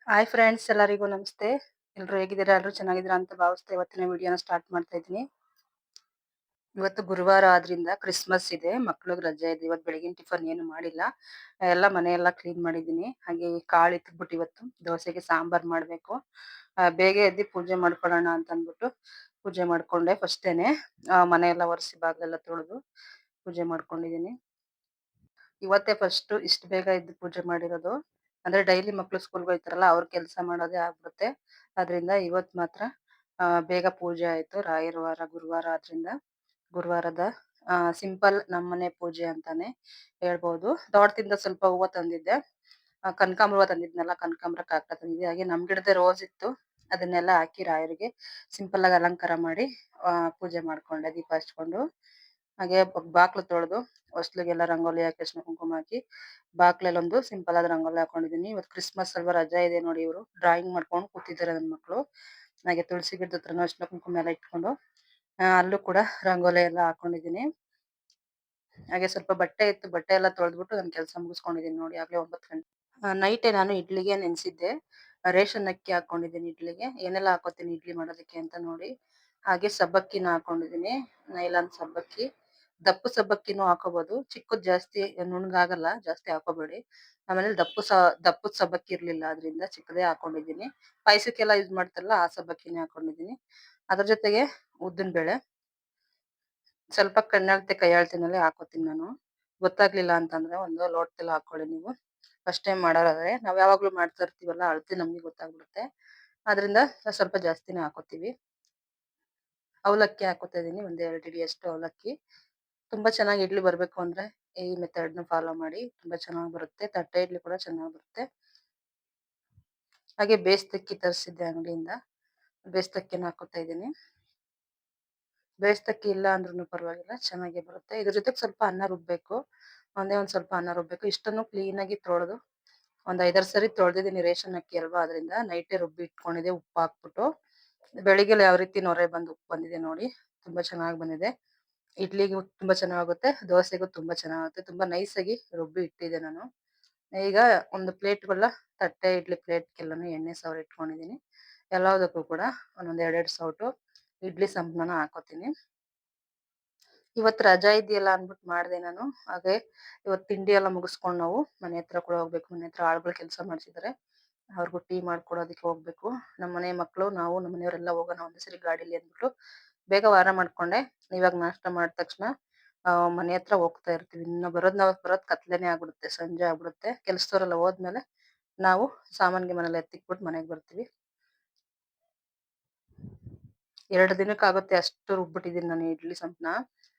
Hi friends, ಎಲ್ಲರಿಗೂ ನಮಸ್ತೆ. ಎಲ್ರು ಹೇಗಿದ್ದೀರಾ? ಎಲ್ರು ಚೆನ್ನಾಗಿದ್ದೀರಾ ಅಂತ ಭಾವಿಸ್ತಾ ಇವತ್ತಿನ ವಿಡಿಯೋನ ಸ್ಟಾರ್ಟ್ ಮಾಡ್ತಾ ಇದ್ದೀನಿ. ಇವತ್ತು ಗುರುವಾರ ಆದ್ರಿಂದ ಕ್ರಿಸ್ಮಸ್ ಇದೆ, ಮಕ್ಳಿಗೆ ರಜೆ ಇದೆ. ಇವತ್ತು ಬೆಳಗಿನ ಟಿಫನ್ ಏನು ಮಾಡಿಲ್ಲ. ಎಲ್ಲ ಮನೆಯೆಲ್ಲ ಕ್ಲೀನ್ ಮಾಡಿದ್ದೀನಿ. ಹಾಗೆ ಕಾಳು ಇಟ್ಬಿಟ್ಟು ಇವತ್ತು ದೋಸೆಗೆ ಸಾಂಬಾರ್ ಮಾಡ್ಬೇಕು. ಬೇಗ ಎದ್ದು ಪೂಜೆ ಮಾಡ್ಕೊಳ್ಳೋಣ ಅಂತ ಅಂದ್ಬಿಟ್ಟು ಪೂಜೆ ಮಾಡ್ಕೊಂಡೆ ಫಸ್ಟೇನೆ. ಮನೆಯೆಲ್ಲ ಒರೆಸಿ ಬಾಗಿಲೆಲ್ಲ ತೊಳೆದು ಪೂಜೆ ಮಾಡ್ಕೊಂಡಿದ್ದೀನಿ. ಇವತ್ತೇ ಫಸ್ಟ್ ಇಷ್ಟು ಬೇಗ ಎದ್ದು ಪೂಜೆ ಮಾಡಿರೋದು. ಅಂದ್ರೆ ಡೈಲಿ ಮಕ್ಳು ಸ್ಕೂಲ್ಗೆ ಹೋಗ್ತಾರಲ್ಲ, ಅವ್ರ ಕೆಲಸ ಮಾಡೋದೇ ಆಗ್ಬಿಡುತ್ತೆ. ಅದ್ರಿಂದ ಇವತ್ ಮಾತ್ರ ಬೇಗ ಪೂಜೆ ಆಯ್ತು. ರಾಯರ ವಾರ ಗುರುವಾರ ಆದ್ರಿಂದ ಗುರುವಾರದ ಸಿಂಪಲ್ ನಮ್ಮನೆ ಪೂಜೆ ಅಂತಾನೆ ಹೇಳ್ಬೋದು. ತೋಟದಿಂದ ಸ್ವಲ್ಪ ಹೂವ ತಂದಿದ್ದೆ. ಕನಕಾಂಬರ ಹೂವ ತಂದಿದ್ನಲ್ಲ, ಕನಕಾಂಬರ ಕಾಕಡ ತಂದಿದ್ದೆ. ಹಾಗೆ ನಮ್ ಗಿಡದ ರೋಸ್ ಇತ್ತು, ಅದನ್ನೆಲ್ಲ ಹಾಕಿ ರಾಯರಿಗೆ ಸಿಂಪಲ್ ಆಗಿ ಅಲಂಕಾರ ಮಾಡಿ ಪೂಜೆ ಮಾಡ್ಕೊಂಡೆ, ದೀಪ ಹಚ್ಕೊಂಡು. ಹಾಗೆ ಬಾಕ್ಲು ತೊಳೆದು ಹೊಸ್ಲಿಗೆಲ್ಲ ರಂಗೋಲಿ ಹಾಕಿ ಅರಿಶಿನ ಕುಂಕುಮ ಹಾಕಿ ಬಾಕ್ಲಲ್ಲೊಂದು ಸಿಂಪಲ್ ಆದ ರಂಗೋಲಿ ಹಾಕೊಂಡಿದೀನಿ. ಇವತ್ತು ಕ್ರಿಸ್ಮಸ್ ಅಲ್ವಾ, ರಜಾ ಇದೆ ನೋಡಿ. ಇವರು ಡ್ರಾಯಿಂಗ್ ಮಾಡ್ಕೊಂಡು ಕೂತಿದ್ದಾರೆ ನನ್ನ ಮಕ್ಕಳು. ಹಾಗೆ ತುಳಸಿ ಗಿಡದ ಹತ್ರನೂ ಅರಿಶಿನ ಕುಂಕುಮ ಎಲ್ಲ ಇಟ್ಕೊಂಡು ಅಲ್ಲೂ ಕೂಡ ರಂಗೋಲಿ ಎಲ್ಲ ಹಾಕೊಂಡಿದೀನಿ. ಹಾಗೆ ಸ್ವಲ್ಪ ಬಟ್ಟೆ ಇತ್ತು, ಬಟ್ಟೆ ಎಲ್ಲ ತೊಳೆದ್ಬಿಟ್ಟು ನಾನು ಕೆಲಸ ಮುಗಿಸ್ಕೊಂಡಿದೀನಿ ನೋಡಿ. ಆಗ್ಲೇ 9 ಗಂಟೆ. ನೈಟೇ ನಾನು ಇಡ್ಲಿಗೆ ನೆನೆಸಿದ್ದೆ. ರೇಷನ್ ಅಕ್ಕಿ ಹಾಕೊಂಡಿದ್ದೀನಿ ಇಡ್ಲಿಗೆ. ಏನೆಲ್ಲ ಹಾಕೋತೀನಿ ಇಡ್ಲಿ ಮಾಡೋದಕ್ಕೆ ಅಂತ ನೋಡಿ. ಹಾಗೆ ಸಬ್ಬಕ್ಕಿನ ಹಾಕೊಂಡಿದೀನಿ, ನೈಲಾನ್ ಸಬ್ಬಕ್ಕಿ. ದಪ್ಪು ಸಬ್ಬಕ್ಕಿನೂ ಹಾಕೋಬಹುದು, ಚಿಕ್ಕದ್ ಜಾಸ್ತಿ ನುಣ್ಣಗಾಗಲ್ಲ, ಜಾಸ್ತಿ ಹಾಕೋಬೇಡಿ. ಆಮೇಲೆ ದಪ್ಪದ ಸಬ್ಬಕ್ಕಿ ಇರ್ಲಿಲ್ಲ, ಅದರಿಂದ ಚಿಕ್ಕದೇ ಹಾಕೊಂಡಿದೀನಿ. ಪಾಯಸಕ್ಕೆಲ್ಲ ಯೂಸ್ ಮಾಡ್ತಾರಲ್ಲ, ಆ ಸಬ್ಬಕ್ಕಿನೇ ಹಾಕೊಂಡಿದೀನಿ. ಅದ್ರ ಜೊತೆಗೆ ಉದ್ದಿನ ಬೇಳೆ ಸ್ವಲ್ಪ ಕಣ್ಣಾಳ್ತೆ ಕೈಯಾಳ್ತೆನಲ್ಲೇ ಹಾಕೋತೀನಿ ನಾನು. ಗೊತ್ತಾಗ್ಲಿಲ್ಲ ಅಂತಂದ್ರೆ ಒಂದು ಲೋಟದಲ್ಲಿ ಹಾಕೊಳ್ಳಿ ನೀವು. ಫಸ್ಟ್ ಟೈಮ್ ಮಾಡೋರಾದ್ರೆ, ನಾವ್ ಯಾವಾಗ್ಲೂ ಮಾಡ್ತಾ ಇರ್ತೀವಲ್ಲ, ಅಳತೆ ನಮ್ಗೆ ಗೊತ್ತಾಗ್ಬಿಡುತ್ತೆ. ಆದ್ರಿಂದ ಸ್ವಲ್ಪ ಜಾಸ್ತಿನೇ ಹಾಕೋತೀವಿ. ಅವಲಕ್ಕಿ ಹಾಕೋತಾ ಇದೀನಿ, ಒಂದ್ 2 ಹಿಡಿಯಷ್ಟು ಅವಲಕ್ಕಿ. ತುಂಬಾ ಚೆನ್ನಾಗಿ ಇಡ್ಲಿ ಬರ್ಬೇಕು ಅಂದ್ರೆ ಈ ಮೆಥಡ್ ನ ಫಾಲೋ ಮಾಡಿ, ತುಂಬಾ ಚೆನ್ನಾಗಿ ಬರುತ್ತೆ. ತಟ್ಟೆ ಇಡ್ಲಿ ಕೂಡ ಚೆನ್ನಾಗಿ ಬರುತ್ತೆ. ಹಾಗೆ ಬೇಸ್ತಕ್ಕಿ ತರಿಸಿದ್ದೆ ಅಂಗಡಿಯಿಂದ, ಬೇಸ್ತಕ್ಕಿನ ಹಾಕೋತಾ ಇದೀನಿ. ಬೇಸ್ತಕ್ಕಿ ಇಲ್ಲ ಅಂದ್ರೂ ಪರವಾಗಿಲ್ಲ, ಚೆನ್ನಾಗಿ ಬರುತ್ತೆ. ಇದ್ರ ಜೊತೆಗೆ ಸ್ವಲ್ಪ ಅನ್ನ ರುಬ್ಬೇಕು, ಒಂದ್ ಸ್ವಲ್ಪ ಅನ್ನ ರುಬ್ಬೇಕು. ಇಷ್ಟನ್ನು ಕ್ಲೀನ್ ಆಗಿ ತೊಳೆದು ಒಂದ್ 5-6 ಸರಿ ತೊಳೆದಿದ್ದೀನಿ. ರೇಷನ್ ಅಕ್ಕಿ ಅಲ್ವಾ, ಅದರಿಂದ ನೈಟೇ ರುಬ್ಬಿ ಇಟ್ಕೊಂಡಿದ್ದೆ ಉಪ್ಪು ಹಾಕ್ಬಿಟ್ಟು. ಬೆಳಿಗ್ಗೆ ಯಾವ ರೀತಿ ನೊರೆ ಬಂದು ಉಪ್ಪು ಬಂದಿದೆ ನೋಡಿ, ತುಂಬಾ ಚೆನ್ನಾಗಿ ಬಂದಿದೆ. ಇಡ್ಲಿಗೂ ತುಂಬಾ ಚೆನ್ನಾಗುತ್ತೆ, ದೋಸೆಗೂ ತುಂಬಾ ಚೆನ್ನಾಗುತ್ತೆ. ತುಂಬಾ ನೈಸ್ ಆಗಿ ರುಬ್ಬಿ ಇಟ್ಟಿದ್ದೆ ನಾನು. ಈಗ ಒಂದು ಪ್ಲೇಟ್ಗೆಲ್ಲ, ತಟ್ಟೆ ಇಡ್ಲಿ ಪ್ಲೇಟ್ಗೆಲ್ಲಾನು ಎಣ್ಣೆ ಸವರಿ ಇಟ್ಕೊಂಡಿದೀನಿ. ಎಲ್ಲದಕ್ಕೂ ಕೂಡ ಒಂದೊಂದ್ 2-2 ಸೌಟು ಇಡ್ಲಿ ಸಂಪಳನ ಹಾಕೋತೀನಿ. ಇವತ್ತು ರಜಾ ಇದೆಯಲ್ಲ ಅನ್ಬಿಟ್ಟು ಮಾಡ್ದೆ ನಾನು. ಹಾಗೆ ಇವತ್ತು ತಿಂಡಿ ಎಲ್ಲ ಮುಗಿಸ್ಕೊಂಡು ನಾವು ಮನೆ ಹತ್ರ ಕೂಡ ಹೋಗ್ಬೇಕು. ಮನೆ ಹತ್ರ ಆಳುಗಳು ಕೆಲಸ ಮಾಡ್ಸಿದ್ದಾರೆ, ಅವ್ರಿಗೂ ಟೀ ಮಾಡ್ಕೊಡೋದಕ್ಕೆ ಹೋಗ್ಬೇಕು. ನಮ್ಮ ಮನೆ ಮಕ್ಕಳು, ನಾವು, ನಮ್ಮ ಮನೆಯವರೆಲ್ಲ ಹೋಗೋಣ ಒಂದೇ ಸರಿ ಗಾಡಿಲಿ ಅಂದ್ಬಿಟ್ಟು ಬೇಗ ವಾರ ಮಾಡ್ಕೊಂಡೆ. ಇವಾಗ ನಾಷ್ಟ ಮಾಡಿದ ತಕ್ಷಣ ಮನೆ ಹತ್ರ ಹೋಗ್ತಾ ಇರ್ತೀವಿ. ಇನ್ನು ನಾವು ಬರೋದ್ ಕತ್ಲೆನೆ ಆಗ್ಬಿಡುತ್ತೆ, ಸಂಜೆ ಆಗ್ಬಿಡುತ್ತೆ. ಕೆಲ್ಸದವರೆಲ್ಲ ಹೋದ್ಮೇಲೆ ನಾವು ಸಾಮಾನ್ಗೆ ಮನೇಲಿ ಎತ್ತಿಕ್ಬಿಟ್ಟು ಮನೆಗೆ ಬರ್ತೀವಿ. 2 ದಿನಕ್ಕಾಗುತ್ತೆ ಅಷ್ಟು ರುಬ್ಬಿಟ್ಟಿದೀನಿ ನಾನು ಇಡ್ಲಿ ಸಂಪನ್ನ.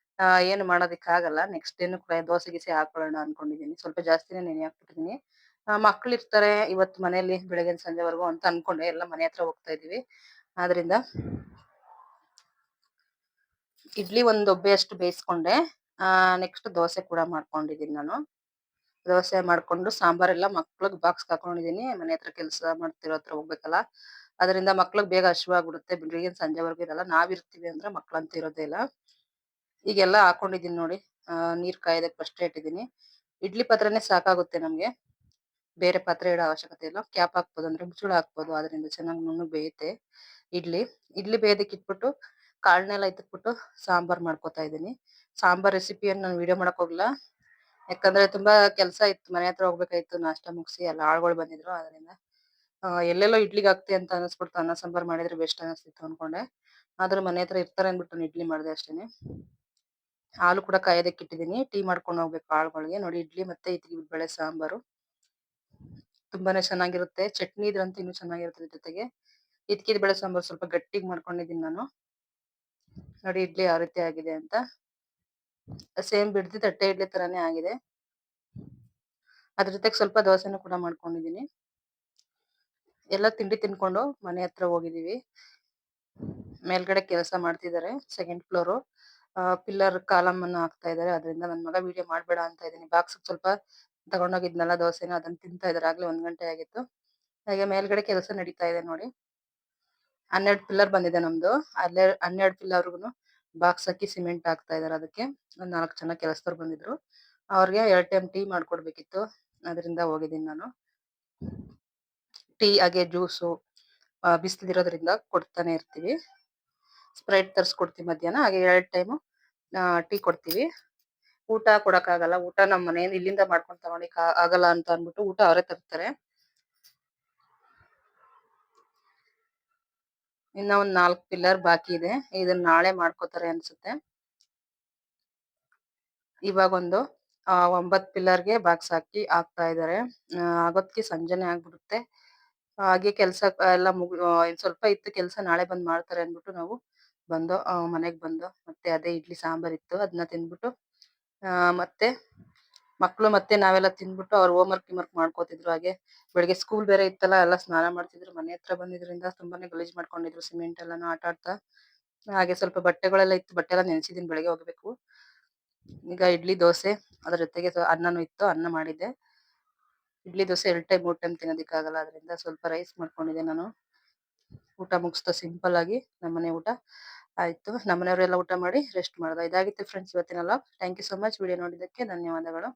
ಏನು ಮಾಡೋದಕ್ಕಾಗಲ್ಲ. ನೆಕ್ಸ್ಟ್ ಡೇನು ಕೂಡ ದೋಸೆ ಗೀಸೆ ಹಾಕೊಳ್ಳೋಣ ಅನ್ಕೊಂಡಿದೀನಿ. ಸ್ವಲ್ಪ ಜಾಸ್ತಿನೇ ನೆನೆ ಹಾಕ್ಬಿಟ್ಟಿದೀನಿ. ಮಕ್ಳಿರ್ತಾರೆ ಇವತ್ತು ಮನೇಲಿ ಬೆಳಗ್ಗಿನ ಸಂಜೆವರೆಗೂ ಅಂತ ಅನ್ಕೊಂಡೆ ಎಲ್ಲ ಮನೆ ಹತ್ರ ಹೋಗ್ತಾ ಇದೀವಿ. ಆದ್ರಿಂದ ಇಡ್ಲಿ ಒಂದ್ ಒಬ್ಬೆಯಷ್ಟು ಬೇಯಿಸ್ಕೊಂಡೆ. ನೆಕ್ಸ್ಟ್ ದೋಸೆ ಕೂಡ ಮಾಡ್ಕೊಂಡಿದೀನಿ ನಾನು. ದೋಸೆ ಮಾಡ್ಕೊಂಡು ಸಾಂಬಾರೆಲ್ಲ ಮಕ್ಳಿಗೆ ಬಾಕ್ಸ್‌ಗೆ ಹಾಕೊಂಡಿದೀನಿ. ಮನೆ ಹತ್ರ ಕೆಲಸ ಮಾಡ್ತಿರೋ ಹತ್ರ ಹೋಗ್ಬೇಕಲ್ಲ, ಅದರಿಂದ ಮಕ್ಳಿಗೆ ಬೇಗ ಹಸಿವಾಗ್ಬಿಡುತ್ತೆ. ಬೆಳಗ್ಗಿನ ಸಂಜೆವರೆಗೂ ಇರಲ್ಲ. ನಾವಿರ್ತೀವಿ ಅಂದ್ರೆ ಮಕ್ಳಂತೂ ಇರೋದೇ ಇಲ್ಲ. ಈಗೆಲ್ಲ ಹಾಕೊಂಡಿದೀನಿ ನೋಡಿ. ನೀರ್ ಕಾಯೋದಕ್ಕೆ ಫಸ್ಟೇ ಇಟ್ಟಿದೀನಿ. ಇಡ್ಲಿ ಪಾತ್ರೆನೇ ಸಾಕಾಗುತ್ತೆ ನಮ್ಗೆ, ಬೇರೆ ಪಾತ್ರೆ ಇಡೋ ಅವಶ್ಯಕತೆ ಇಲ್ಲ. ಕ್ಯಾಪ್ ಹಾಕ್ಬೋದು, ಅಂದ್ರೆ ಮುಚ್ಚಳ ಹಾಕ್ಬೋದು. ಅದರಿಂದ ಚೆನ್ನಾಗಿ ನುಣ್ಣಗೆ ಬೇಯುತ್ತೆ ಇಡ್ಲಿ. ಇಡ್ಲಿ ಬೇಯೋದಕ್ಕೆ ಇಟ್ಬಿಟ್ಟು ಕಾಳನ್ನೆಲ್ಲ ಎತ್ತಿಟ್ಬಿಟ್ಟು ಸಾಂಬಾರ್ ಮಾಡ್ಕೊತಾ ಇದೀನಿ. ಸಾಂಬಾರ್ ರೆಸಿಪಿಯನ್ನು ನಾನು ವಿಡಿಯೋ ಮಾಡಕ್ ಹೋಗಿಲ್ಲ, ಯಾಕಂದ್ರೆ ತುಂಬಾ ಕೆಲಸ ಇತ್ತು. ಮನೆ ಹತ್ರ ಹೋಗ್ಬೇಕಾಯ್ತು, ನಾಷ್ಟ ಮುಗಿಸಿ ಎಲ್ಲ ಆಳುಗಳು ಬಂದಿದ್ರು. ಅದರಿಂದ ಎಲ್ಲೆಲ್ಲೋ ಇಡ್ಲಿಗೆ ಆಗ್ತೆ ಅಂತ ಅನಿಸ್ಬಿಡ್ತು. ಅನ್ನ ಸಾಂಬಾರ್ ಮಾಡಿದ್ರೆ ಬೆಸ್ಟ್ ಅನಿಸ್ತಿತ್ತು ಅನ್ಕೊಂಡೆ. ಆದ್ರೆ ಮನೆ ಹತ್ರ ಇರ್ತಾರೆ ಅಂದ್ಬಿಟ್ಟು ನಾನು ಇಡ್ಲಿ ಮಾಡ್ದೆ ಅಷ್ಟೇನೆ. ಹಾಲು ಕೂಡ ಕಾಯೋದಕ್ಕೆ ಇಟ್ಟಿದೀನಿ, ಟೀ ಮಾಡ್ಕೊಂಡು ಹೋಗ್ಬೇಕು ಆಳುಗಳಿಗೆ. ನೋಡಿ, ಇಡ್ಲಿ ಮತ್ತೆ ಇದ್ಕಿದ್ ಬೇಳೆ ಸಾಂಬಾರು ತುಂಬಾನೇ ಚೆನ್ನಾಗಿರುತ್ತೆ. ಚಟ್ನಿ ಇದ್ರಂತೂ ಇನ್ನೂ ಚೆನ್ನಾಗಿರುತ್ತೆ ಇದ್ರ ಜೊತೆಗೆ. ಇದ್ಕಿದ್ ಬೇಳೆ ಸಾಂಬಾರು ಸ್ವಲ್ಪ ಗಟ್ಟಿಗೆ ಮಾಡ್ಕೊಂಡಿದೀನಿ ನಾನು. ನೋಡಿ ಇಡ್ಲಿ ಯಾವ ರೀತಿ ಆಗಿದೆ ಅಂತ. ಸೇಮ್ ಬಿಡ್ದಿ ತಟ್ಟೆ ಇಡ್ಲಿ ತರಾನೇ ಆಗಿದೆ. ಅದ್ರ ಜೊತೆಗೆ ಸ್ವಲ್ಪ ದೋಸೆನೂ ಕೂಡ ಮಾಡ್ಕೊಂಡಿದೀನಿ. ಎಲ್ಲ ತಿಂಡಿ ತಿನ್ಕೊಂಡು ಮನೆ ಹತ್ರ ಹೋಗಿದೀವಿ. ಮೇಲ್ಗಡೆ ಕೆಲಸ ಮಾಡ್ತಿದ್ದಾರೆ, ಸೆಕೆಂಡ್ ಫ್ಲೋರು. ಪಿಲ್ಲರ್ ಕಾಲಮ್ ಅನ್ನ ಹಾಕ್ತಾ ಇದಾರೆ. ಅದರಿಂದ ನನ್ ಮಗ ವಿಡಿಯೋ ಮಾಡ್ಬೇಡ ಅಂತ ಇದೀನಿ. ಬಾಕ್ಸ್ ಸ್ವಲ್ಪ ತಗೊಂಡೋಗಿದ್ನಲ್ಲ ದೋಸೆನ, ಅದನ್ನ ತಿಂತಾ ಇದಾರೆ. ಆಗ್ಲೇ 1 ಗಂಟೆ ಆಗಿತ್ತು. ಹಾಗೆ ಮೇಲ್ಗಡೆ ಕೆಲಸ ನಡೀತಾ ಇದೆ ನೋಡಿ. 12 ಪಿಲ್ಲರ್ ಬಂದಿದೆ ನಮ್ದು. ಅಲ್ಲೇ 12 ಪಿಲ್ಲರ್ಗುನು ಬಾಕ್ಸ್ ಹಾಕಿ ಸಿಮೆಂಟ್ ಹಾಕ್ತಾ ಇದಾರೆ. ಅದಕ್ಕೆ ಒಂದ್ 4 ಜನ ಕೆಲಸದವ್ರು ಬಂದಿದ್ರು. ಅವ್ರಿಗೆ 2 ಟೈಮ್ ಟೀ ಮಾಡ್ಕೊಡ್ಬೇಕಿತ್ತು, ಅದರಿಂದ ಹೋಗಿದ್ದೀನಿ ನಾನು. ಟೀ ಹಾಗೆ ಜ್ಯೂಸು ಬಿಸಿಲಿರೋದ್ರಿಂದ ಕೊಡ್ತಾನೆ ಇರ್ತೀವಿ. ಸ್ಪ್ರೈಟ್ ತರಿಸ್ಕೊಡ್ತೀವಿ ಮಧ್ಯಾಹ್ನ. ಹಾಗೆ 2 ಟೈಮು ಟೀ ಕೊಡ್ತೀವಿ. ಊಟ ಕೊಡಕ್ಕಾಗಲ್ಲ. ಊಟ ನಮ್ಮ ಮನೆಯಿಂದ ಇಲ್ಲಿಂದ ಮಾಡ್ಕೊಂಡು ತಗೊಳಿಕ್ ಆಗಲ್ಲ ಅಂತ ಅಂದ್ಬಿಟ್ಟು ಊಟ ಅವರೇ ತರ್ತಾರೆ. ಇನ್ನ ಒಂದ್ 4 ಪಿಲ್ಲರ್ ಬಾಕಿ ಇದೆ. ಇದನ್ನ ನಾಳೆ ಮಾಡ್ಕೋತಾರೆ ಅನ್ಸುತ್ತೆ. ಇವಾಗೊಂದು 9 ಪಿಲ್ಲರ್‌ಗೆ ಬಾಕ್ಸ್ ಹಾಕಿ ಹಾಕ್ತಾ ಇದ್ದಾರೆ. ಆಗೊತ್ತಿಗೆ ಸಂಜೆನೆ ಆಗ್ಬಿಡುತ್ತೆ. ಹಾಗೆ ಕೆಲ್ಸ ಎಲ್ಲ ಇನ್ ಸ್ವಲ್ಪ ಇತ್ತು ಕೆಲ್ಸ ನಾಳೆ ಬಂದ್ ಮಾಡ್ತಾರೆ ಅಂದ್ಬಿಟ್ಟು ನಾವು ಬಂದೋ ಮನೆಗ್ ಬಂದೋ. ಮತ್ತೆ ಅದೇ ಇಡ್ಲಿ ಸಾಂಬಾರ್ ಇತ್ತು. ಅದನ್ನ ತಿಂದ್ಬಿಟ್ಟು ಮತ್ತೆ ಮಕ್ಳು ಮತ್ತೆ ನಾವೆಲ್ಲ ತಿಂದ್ಬಿಟ್ಟು ಅವ್ರ ಹೋಮ್‌ವರ್ಕ್ ಮಾಡ್ಕೋತಿದ್ರು. ಹಾಗೆ ಬೆಳಗ್ಗೆ ಸ್ಕೂಲ್ ಬೇರೆ ಇತ್ತಲ್ಲ ಎಲ್ಲ ಸ್ನಾನ ಮಾಡ್ತಿದ್ರು. ಮನೆ ಹತ್ರ ಬಂದಿದ್ರಿಂದ ತುಂಬಾನೇ ಗಲೀಜ್ ಮಾಡ್ಕೊಂಡಿದ್ರು ಸಿಮೆಂಟ್ ಎಲ್ಲಾನು ಆಟ ಆಡ್ತಾ. ಹಾಗೆ ಸ್ವಲ್ಪ ಬಟ್ಟೆಗಳೆಲ್ಲ ಇತ್ತು. ಬಟ್ಟೆ ಎಲ್ಲ ನೆನ್ಸಿದೀನಿ ಬೆಳಗ್ಗೆ ಹೋಗ್ಬೇಕು. ಈಗ ಇಡ್ಲಿ ದೋಸೆ ಅದ್ರ ಜೊತೆಗೆ ಅನ್ನನೂ ಇತ್ತು. ಅನ್ನ ಮಾಡಿದ್ದೆ. ಇಡ್ಲಿ ದೋಸೆ 2 ಟೈಮ್ 3 ಟೈಮ್ ತಿನ್ನೋದಕ್ಕಾಗಲ್ಲ. ಅದರಿಂದ ಸ್ವಲ್ಪ ರೈಸ್ ಮಾಡ್ಕೊಂಡಿದ್ದೆ ನಾನು. ಊಟ ಮುಗಿಸ್ತಾ ಸಿಂಪಲ್ ಆಗಿ ನಮ್ಮನೆ ಊಟ ಆಯ್ತು. ನಮ್ಮನೆಯವರೆಲ್ಲ ಊಟ ಮಾಡಿ ರೆಸ್ಟ್ ಮಾಡ್ದ. ಇದಾಗಿತ್ತು ಫ್ರೆಂಡ್ಸ್ ಇವತ್ತಿನ vlog. Thank you so much video ನೋಡಿದ್ದಕ್ಕೆ ಧನ್ಯವಾದಗಳು.